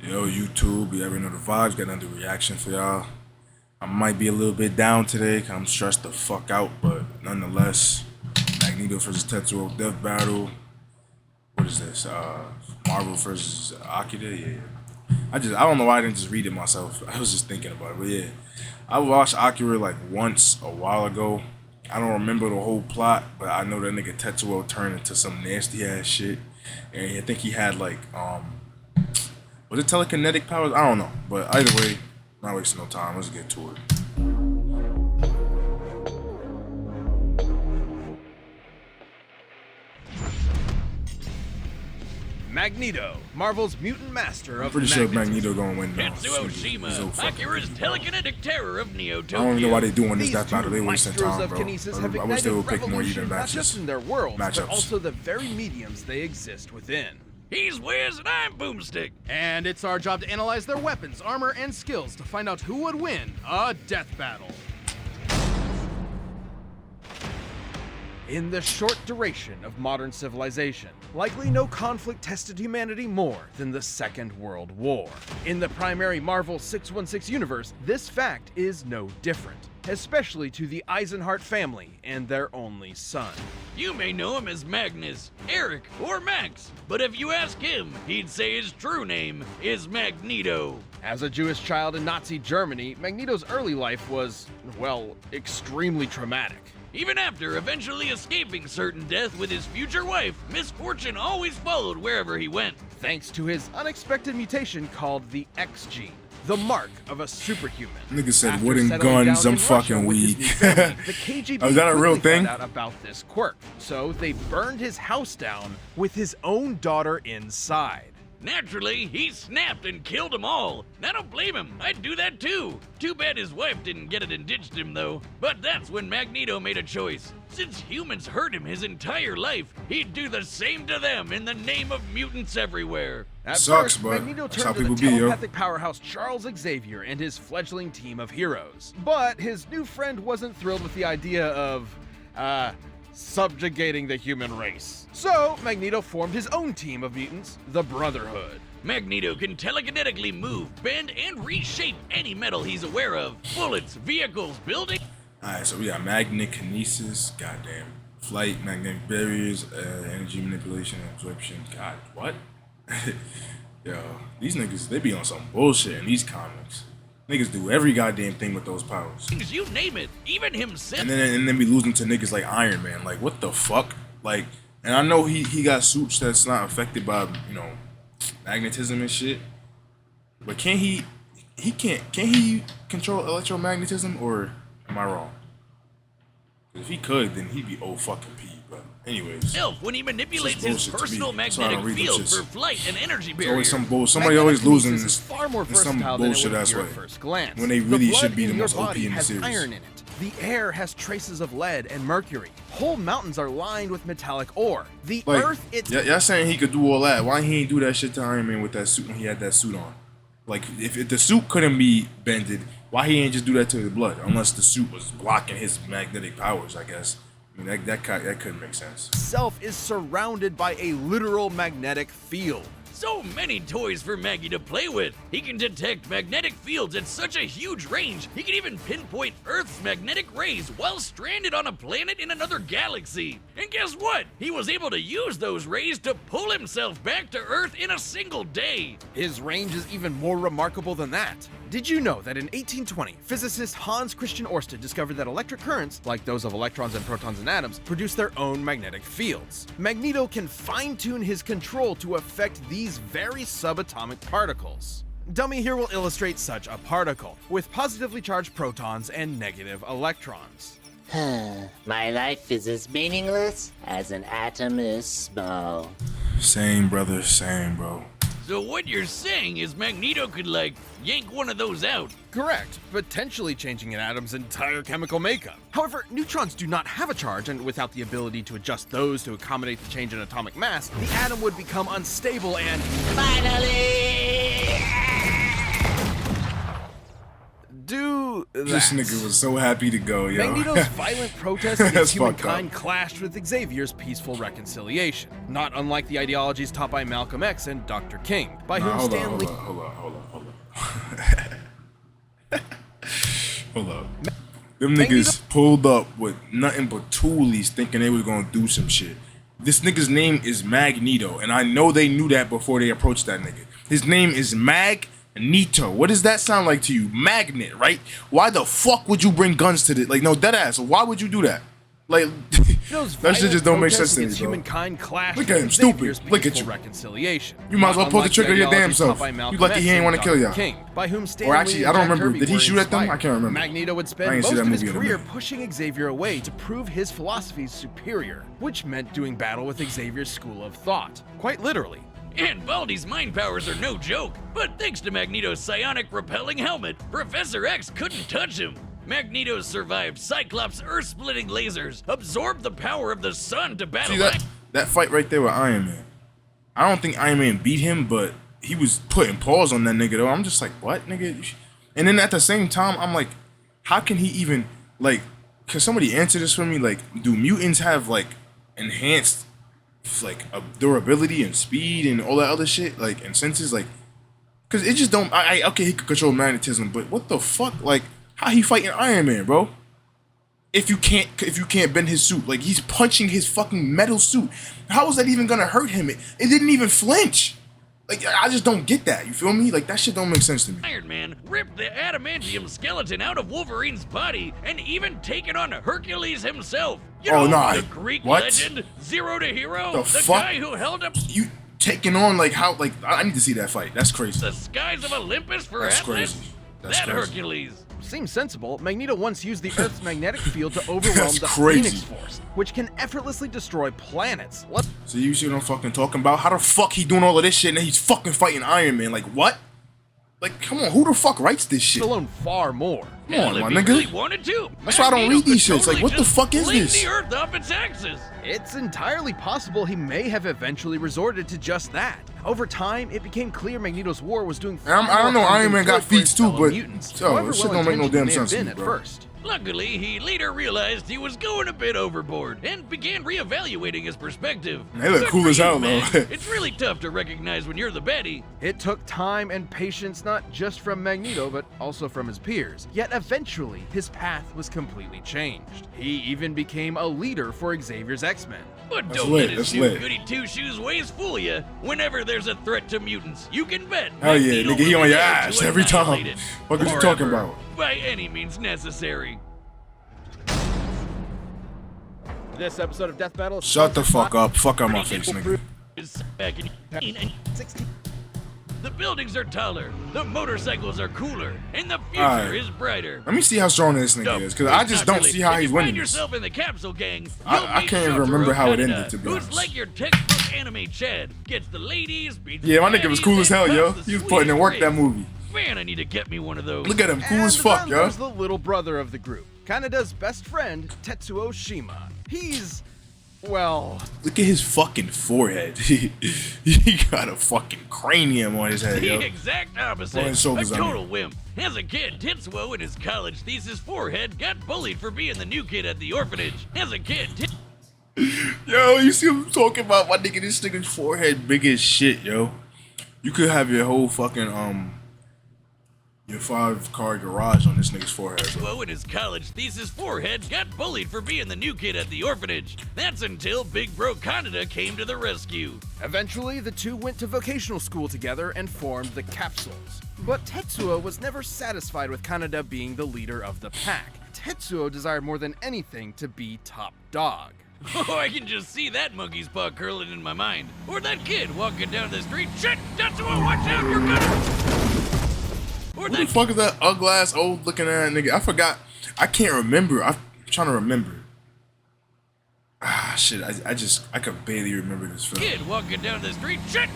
Yo, YouTube, you ever know the vibes? Got another reaction for y'all. I might be a little bit down today, 'cause I'm stressed the fuck out, but nonetheless, Magneto versus Tetsuo Death Battle. What is this? Marvel versus Akira? Yeah. I don't know why I didn't just read it myself. I was just thinking about it, but yeah. I watched Akira like once a while ago. I don't remember the whole plot, but I know that nigga Tetsuo turned into some nasty ass shit. And I think he had like, was it telekinetic powers? I don't know. But either way, not wasting no time. Let's get to it. Magneto, Marvel's mutant master of Pretty sure Magneto gonna win now. Tetsuo Shima, Akira's telekinetic terror of Neo Tokyo. I don't even know why they doing this These death battle. They wasting time, of bro. kinesis have I wish they ignited would pick more even revolution, not just matches. in their worlds, but Matchups. also the very mediums they exist within. He's Wiz and I'm Boomstick. And it's our job to analyze their weapons, armor, and skills to find out who would win a death battle. In the short duration of modern civilization, likely no conflict tested humanity more than the Second World War. In the primary Marvel 616 universe, this fact is no different, especially to the Eisenhart family and their only son. You may know him as Magnus, Eric, or Max, but if you ask him, he'd say his true name is Magneto. As a Jewish child in Nazi Germany, Magneto's early life was, well, extremely traumatic. Even after eventually escaping certain death with his future wife, misfortune always followed wherever he went. Thanks to his unexpected mutation called the X gene, the mark of a superhuman. Nigga said After wooden settling guns, down I'm in fucking Russia with his weak. new family, the KGB Oh, is that a real quickly thing? found out about this quirk, so they burned his house down with his own daughter inside. Naturally, he snapped and killed them all. I don't blame him, I'd do that too. Too bad his wife didn't get it and ditched him though. But that's when Magneto made a choice. Since humans hurt him his entire life, he'd do the same to them in the name of mutants everywhere. At Sucks, first, but Magneto that's how turned to the people be, yo. telepathic powerhouse Charles Xavier and his fledgling team of heroes. But his new friend wasn't thrilled with the idea of, subjugating the human race. So, Magneto formed his own team of mutants, the Brotherhood. Magneto can telekinetically move, bend, and reshape any metal he's aware of. Bullets, vehicles, buildings. Alright, so we got magnekinesis, goddamn, flight, magnetic barriers, energy manipulation, absorption. God, what? Yo, these niggas, they be on some bullshit in these comics. Niggas do every goddamn thing with those powers. You name it, even himself. And then we lose them to niggas like Iron Man. Like, what the fuck? Like, and I know he got suits that's not affected by, you know, magnetism and shit. But can he control electromagnetism, or am I wrong? If he could, then he'd be old fucking P. But anyways, When he manipulates It's his just bullshit to personal me. That's why I don't magnetic read them field shits. for flight and energy it's barrier. always some bull. Somebody always losing Magnetic kinesis is far more in some versatile than it bullshit would ass appear way. at first glance. When they really blood should be in the your most OP body in the has series. iron in it. The air has traces of lead and mercury. Whole mountains are lined with metallic ore. The Like, earth, it's y'all saying he could do all that? Why he ain't do that shit to Iron Man with that suit when he had that suit on? Like, if the suit couldn't be bended, why he ain't just do that to the blood? Unless the suit was blocking his magnetic powers, I guess. I mean, that couldn't make sense. itself is surrounded by a literal magnetic field. So many toys for Maggie to play with. He can detect magnetic fields at such a huge range, he can even pinpoint Earth's magnetic rays while stranded on a planet in another galaxy. And guess what? He was able to use those rays to pull himself back to Earth in a single day. His range is even more remarkable than that. Did you know that in 1820, physicist Hans Christian Ørsted discovered that electric currents, like those of electrons and protons and atoms, produce their own magnetic fields? Magneto can fine-tune his control to affect these very subatomic particles. Dummy here will illustrate such a particle, with positively charged protons and negative electrons. My life is as meaningless as an atom is small. Same, brother, same, bro. So what you're saying is Magneto could, like, yank one of those out. Correct, potentially changing an atom's entire chemical makeup. However, neutrons do not have a charge, and without the ability to adjust those to accommodate the change in atomic mass, the atom would become unstable and Finally! do This nigga was so happy to go, yo. Magneto's violent protest That's against fucked humankind up. clashed with Xavier's peaceful reconciliation, not unlike the ideologies taught by Malcolm X and Dr. King, by whom Hold Stan Lee... on. Hold up. Them niggas pulled up with nothing but toolies thinking they was gonna do some shit. This nigga's name is Magneto, and I know they knew that before they approached that nigga. His name is Magneto. What does that sound like to you? Magnet, right? Why the fuck would you bring guns to this? Like, no, deadass. Why would you do that? Like, that shit just don't make sense to me, bro. Humankind clashed Look at him, with stupid. Xavier's Look at peaceful you. reconciliation. You might as well Not pull the unlike trigger your damn ideologies self. taught by Malcolm You lucky X he ain't and wanna kill Dr. y'all. King, by whom Stan Or actually, Lee I and don't Jack remember. Kirby Did he were shoot at them? inspired. I can't remember. Magneto would I spend ain't see most that of his movie in a career minute. pushing Xavier away to prove his philosophies superior, which meant doing battle with Xavier's school of thought. Quite literally. And Baldy's mind powers are no joke, but thanks to Magneto's psionic repelling helmet, Professor X couldn't touch him. Magneto survived Cyclops' earth-splitting lasers, absorbed the power of the sun to battle See that fight right there with Iron Man. I don't think Iron Man beat him, but he was putting paws on that nigga though. I'm just like, what, nigga? And then at the same time, I'm like, how can he even, like, can somebody answer this for me? Like, do mutants have like enhanced like durability and speed and all that other shit, like, and senses, like, cause it just don't. Okay, he could control magnetism, but what the fuck, like, how he fighting Iron Man, bro? If you can't bend his suit, like, he's punching his fucking metal suit. How is that even gonna hurt him? It didn't even flinch. Like, I just don't get that. You feel me? Like, that shit don't make sense to me. Iron Man ripped the adamantium skeleton out of Wolverine's body and even taken on Hercules himself. You Oh, know, nah, the Greek what? legend, Zero to Hero, The the fuck? guy who held up You taking on, like, how, like, I need to see that fight. That's crazy. the skies of Olympus for That's Atlas. crazy. That's That crazy. Hercules. Seems sensible. Magneto once used the Earth's magnetic field to overwhelm That's the crazy. Phoenix Force, which can effortlessly destroy planets. So you see what I'm fucking talking about? How the fuck he doing all of this shit and then he's fucking fighting Iron Man? Like, what? Like, come on, who the fuck writes this shit? Let alone far more. Come on, If my he nigga. really wanted to. That's why I don't Magneto read these could shits. Like, totally what the just fuck is fling this? the Earth off its axis. It's entirely possible he may have eventually resorted to just that. Over time, it became clear Magneto's war was doing far I don't know, more harm Iron than Man got good for his feats too, fellow but mutants, yo, however this shit don't make no well-intentioned damn they may have sense to been me, at bro. first. Luckily, he later realized he was going a bit overboard and began reevaluating his perspective. They look Good cool for as you, hell, man. though. It's really tough to recognize when you're the baddie. It took time and patience not just from Magneto, but also from his peers. Yet eventually, his path was completely changed. He even became a leader for Xavier's X-Men. But That's don't lit, let his that's new lit. goody two-shoes ways fool you. Whenever there's a threat to mutants, you can bet. Hell yeah, Magneto nigga, he will on be your there ass to every time. annihilate it. What are you talking Forever, about? By any means necessary. This episode of Death Battle is Shut the sponsored fuck by- up. Fuck out my face, nigga. Is back in 1960. The buildings are taller, the motorcycles are cooler, and the future Alright. is brighter. Let me see how strong this No, nigga is, because I it's just not don't really. see how If he's you winning find this. yourself in the capsule gang, I you'll meet can't even Shotaro remember how it Kaneda, ended, to be who's honest. like your textbook anime Chad. Gets the ladies, beats Yeah, my the nigga was baddies, cool as hell, and yo. pops the He was putting in work sweetest that movie. grades. Man, I need to get me one of those. Look at him, cool And as fuck, then yo. there's the little brother of the group, Kaneda's best friend, Tetsuo Shima. He's, well, Look at his fucking forehead. he got a fucking cranium on his head, The yo. exact opposite. Well, his A shoulders, I mean. total wimp. As a kid, Tetsuo in his college thesis forehead got bullied for being the new kid at the orphanage. As a kid, Yo, you see what I'm talking about? My nigga, this nigga's forehead big as shit, yo. You could have your whole fucking, your 5-car garage on this nigga's forehead, bro. Tetsuo in his college thesis forehead got bullied for being the new kid at the orphanage. That's until Big Bro Kaneda came to the rescue. eventually the two went to vocational school together and formed the Capsules. But Tetsuo was never satisfied with Kaneda being the leader of the pack. Tetsuo desired more than anything to be top dog. Oh, I can just see that monkey's paw curling in my mind. Or that kid walking down the street. Shit! Tetsuo, watch out! You're gonna... Or Who the that fuck is that ugly ass old looking ass nigga? I forgot. I can't remember. I'm trying to remember. Ah, shit. I could barely remember this film. kid walking down the street. Shit!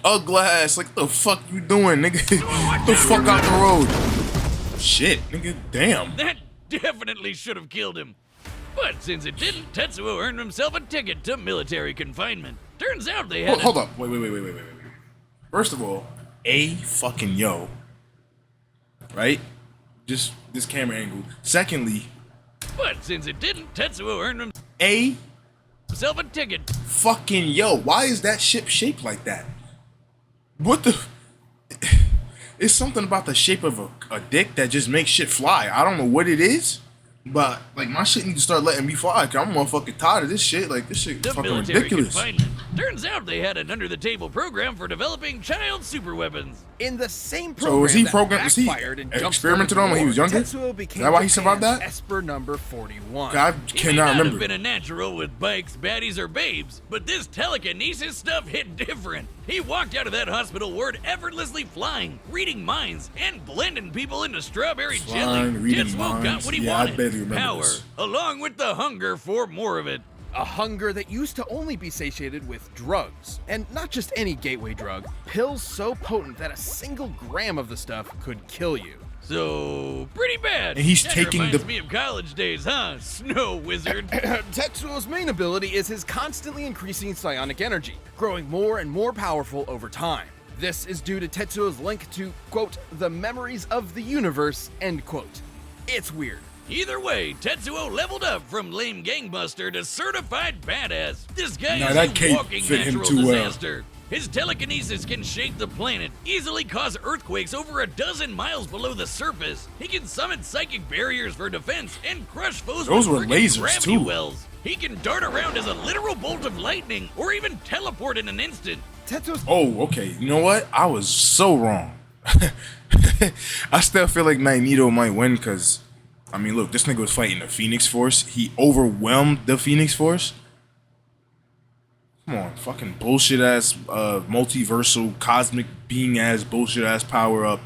Ugly ass. Like, the fuck you doing, nigga? Get the fuck out the road. Shit, nigga. Damn. That definitely should have killed him. But since it didn't, Tetsuo earned himself a ticket to military confinement. Turns out they had Hold up. Wait. First of all, fucking yo. Right? Just this camera angle. Secondly, But since it didn't, Tetsuo earned A himself a ticket. fucking yo, why is that ship shaped like that? What the? It's something about the shape of a dick that just makes shit fly. I don't know what it is, but like my shit need to start letting me fly. Cause I'm motherfucking tired of this shit. Like this shit The fucking military ridiculous. confinement. Turns out they had an under-the-table program for developing child superweapons. In the same So program was he that programmed? Was he backfired and jump-started experimented the on when he was war, younger? Tetsuo became Is that why he survived Japan's that? Esper number 41. I He may cannot not remember. have been a natural with bikes, baddies, or babes, but this telekinesis stuff hit different. He walked out of that hospital ward effortlessly flying, reading minds, and blending people into strawberry Flying, jelly. reading Tetsuo got minds. what he Yeah, I wanted. barely remember Power, this. along with the hunger for more of it. A hunger that used to only be satiated with drugs. And not just any gateway drug, pills so potent that a single gram of the stuff could kill you. So, pretty bad. And he's That taking reminds the- me of college days, huh? Snow wizard. Tetsuo's main ability is his constantly increasing psionic energy, growing more and more powerful over time. This is due to Tetsuo's link to, quote, the memories of the universe, end quote. It's weird. Either way, Tetsuo leveled up from lame gangbuster to certified badass. This guy Nah, is that a cape walking fit him natural too well. disaster. His telekinesis can shake the planet, easily cause earthquakes over a dozen miles below the surface. He can summon psychic barriers for defense and crush foes Those with were friggin' lasers, gravity too. wells. He can dart around as a literal bolt of lightning, or even teleport in an instant. Tetsuo's Oh, okay. You know what? I was so wrong. I still feel like Magneto might win because, I mean, look, this nigga was fighting the Phoenix Force. He overwhelmed the Phoenix Force. Come on, fucking bullshit ass, multiversal, cosmic being ass, bullshit ass power up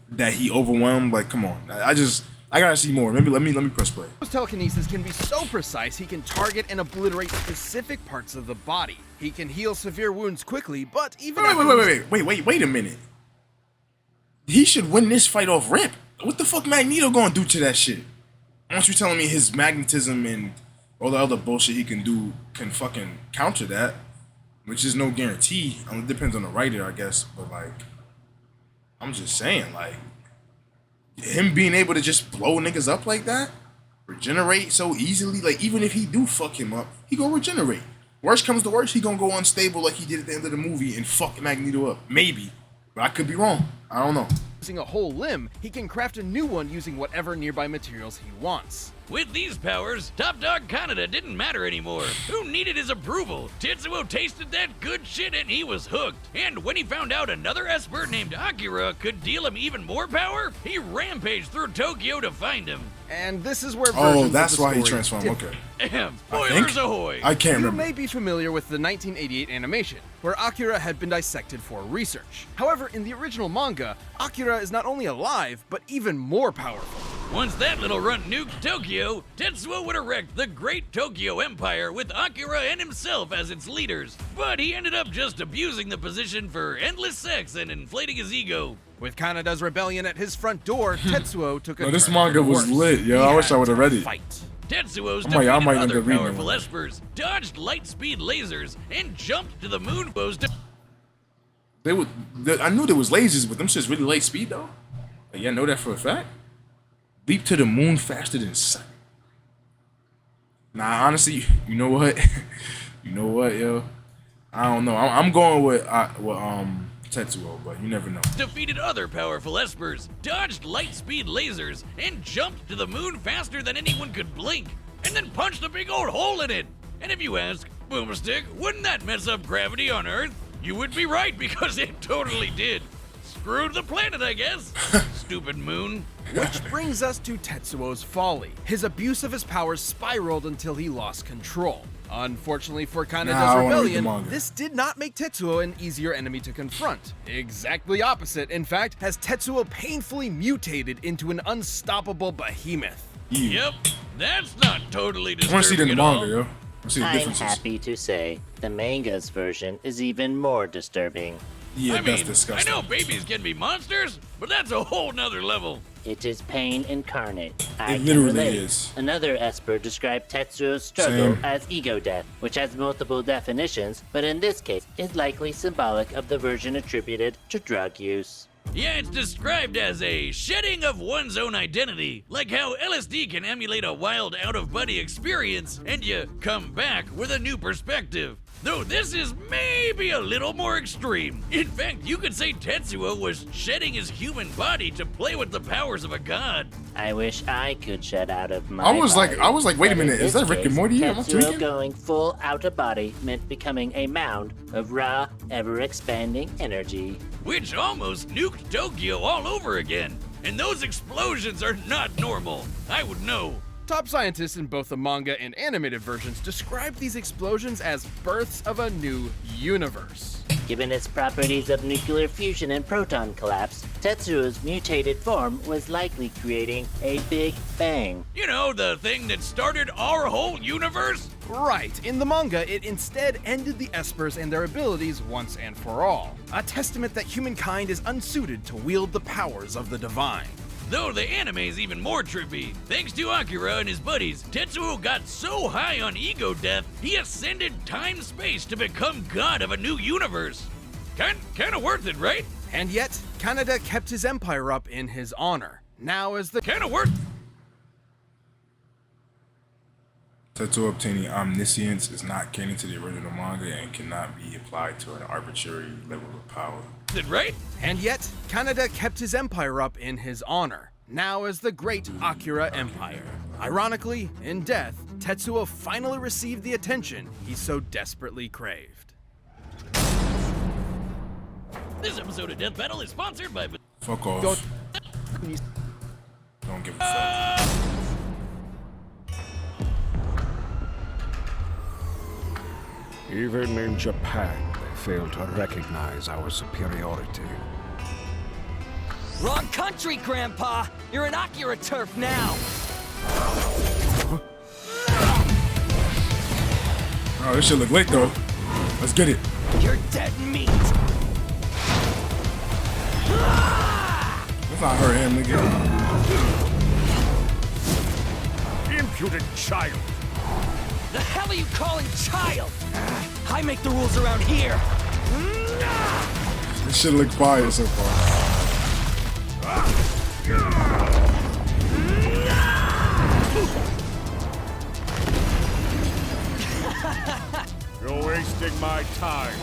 that he overwhelmed. Like, come on. I gotta see more. Maybe let me press play. telekinesis can be so precise he can target and obliterate specific parts of the body. He can heal severe wounds quickly, but even Wait a minute. He should win this fight off rip. What the fuck Magneto gonna do to that shit? Aren't you telling me his magnetism and all the other bullshit he can do can fucking counter that? Which is no guarantee. I mean, it depends on the writer, I guess. But like, I'm just saying, like, him being able to just blow niggas up like that, regenerate so easily, like even if he do fuck him up, he gonna regenerate. Worst comes to worst, he gonna go unstable like he did at the end of the movie and fuck Magneto up. Maybe. But I could be wrong. I don't know. using a whole limb, he can craft a new one using whatever nearby materials he wants. With these powers, Top Dog Kaneda didn't matter anymore. Who needed his approval? Tetsuo tasted that good shit and he was hooked. And when he found out another Esper named Akira could deal him even more power, he rampaged through Tokyo to find him. And this is where Oh, versions that's of the why he story transformed. differ. Okay. Ahem. I Spoilers think. ahoy! I can't You remember. may be familiar with the 1988 animation, where Akira had been dissected for research. However, in the original manga, Akira is not only alive, but even more powerful. Once that little runt nuked Tokyo, Tetsuo would erect the Great Tokyo Empire with Akira and himself as its leaders. But he ended up just abusing the position for endless sex and inflating his ego. With Kaneda's rebellion at his front door, Tetsuo took a No, this turn manga for the was worse. lit, yo. He I wish had I would've to read it. fight. Tetsuo's I might defeated end other up reading powerful it. espers, dodged light speed lasers, and jumped to the moon foes to I knew there was lasers, but them shit's really light speed though. Like, yeah, I know that for a fact. Leap to the moon faster than sight. Nah, honestly, you know what? You know what, yo? I don't know. I'm going with Tetsuo, but you never know. defeated other powerful espers, dodged light speed lasers, and jumped to the moon faster than anyone could blink, and then punched a big old hole in it. And if you ask, Boomerstick, wouldn't that mess up gravity on Earth? You would be right, because it totally did. Screwed the planet, I guess. Stupid moon. Which brings us to Tetsuo's folly. His abuse of his powers spiraled until he lost control. Unfortunately for Kaneda's Nah, I wanna read the rebellion, manga. this did not make Tetsuo an easier enemy to confront. Exactly opposite, in fact, as Tetsuo painfully mutated into an unstoppable behemoth. Yeah. Yep, that's not totally I want to see it in disturbing the at manga, all. yo. I see the I'm differences. happy to say the manga's version is even more disturbing. Yeah, I that's mean, disgusting. I know babies can be monsters, but that's a whole nother level. It is pain incarnate. I It can literally relate. is. Another Esper described Tetsuo's struggle Same. as ego death, which has multiple definitions, but in this case is likely symbolic of the version attributed to drug use. Yeah, it's described as a shedding of one's own identity, like how LSD can emulate a wild out-of-body experience, and you come back with a new perspective. Though this is maybe a little more extreme. In fact, you could say Tetsuo was shedding his human body to play with the powers of a god. I wish I could shed out of my I was body, like, wait a but in minute, is this that Rick and case, Morty? Am I Tetsuo tweaking? going full out of body meant becoming a mound of raw, ever-expanding energy. Which almost nuked Tokyo all over again. And those explosions are not normal. I would know. Top scientists in both the manga and animated versions describe these explosions as births of a new universe. Given its properties of nuclear fusion and proton collapse, Tetsuo's mutated form was likely creating a Big Bang. You know, the thing that started our whole universe? Right, in the manga, it instead ended the Espers and their abilities once and for all. A testament that humankind is unsuited to wield the powers of the divine. Though the anime's even more trippy. Thanks to Akira and his buddies, Tetsuo got so high on ego death, he ascended time-space to become god of a new universe. Kinda worth it, right? And yet, Kaneda kept his empire up in his honor. Now as the Kinda worth. Tetsuo obtaining omniscience is not canon to the original manga and cannot be applied to an arbitrary level of power. It, right? And yet, Kaneda kept his empire up in his honor, now as the great Akira Empire. Ironically, in death, Tetsuo finally received the attention he so desperately craved. This episode of Death Battle is sponsored by... Fuck off. Don't give a fuck. Even in Japan, they fail to recognize our superiority. Wrong country, Grandpa! You're in Akira turf now! Oh, this shit look lit though. Let's get it. You're dead meat! Let's not hurt him, nigga. Impudent child! The hell are you calling child? I make the rules around here! This shit look fire so far. You're wasting my time.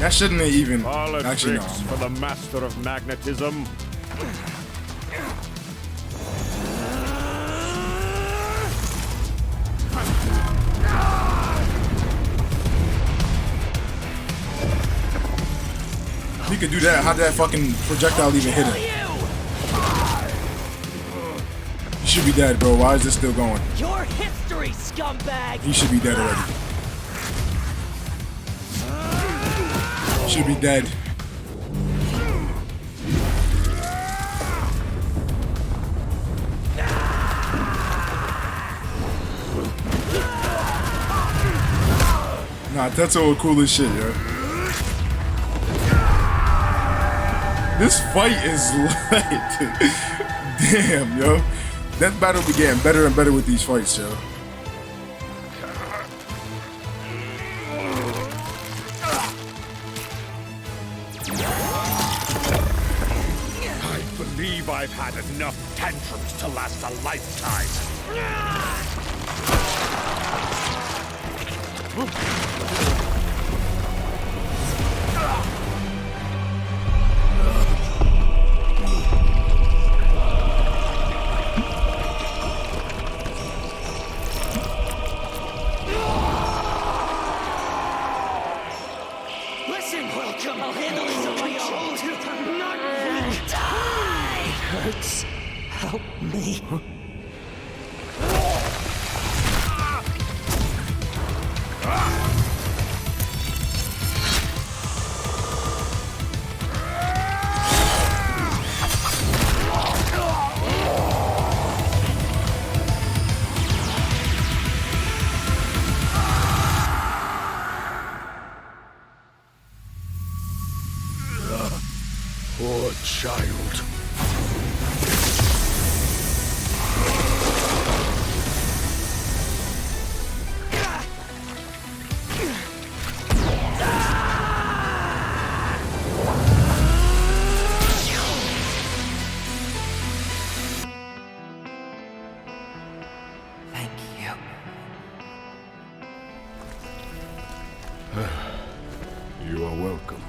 That shouldn't have even. All Actually, no. tricks for the master of magnetism. He could do that. How'd that fucking projectile even hit him? He should be dead, bro. Why is this still going? Your history, scumbag! He should be dead already. Should be dead. Nah, Tetsuo cool as shit, yo. This fight is lit. Damn, yo. Death Battle be getting better and better with these fights, yo. I believe I've had enough tantrums to last a lifetime. Listen, welcome! I'll handle this on my own! Not me! Die! Hurts. Help me. Poor child. You are welcome.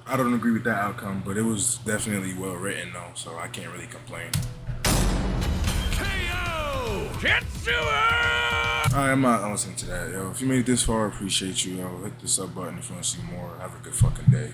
I don't agree with that outcome, but it was definitely well written though, so I can't really complain. KO! Tetsuo! Alright, I'm not listening to that, yo. If you made it this far, I appreciate you, yo. Hit the sub button if you want to see more. Have a good fucking day.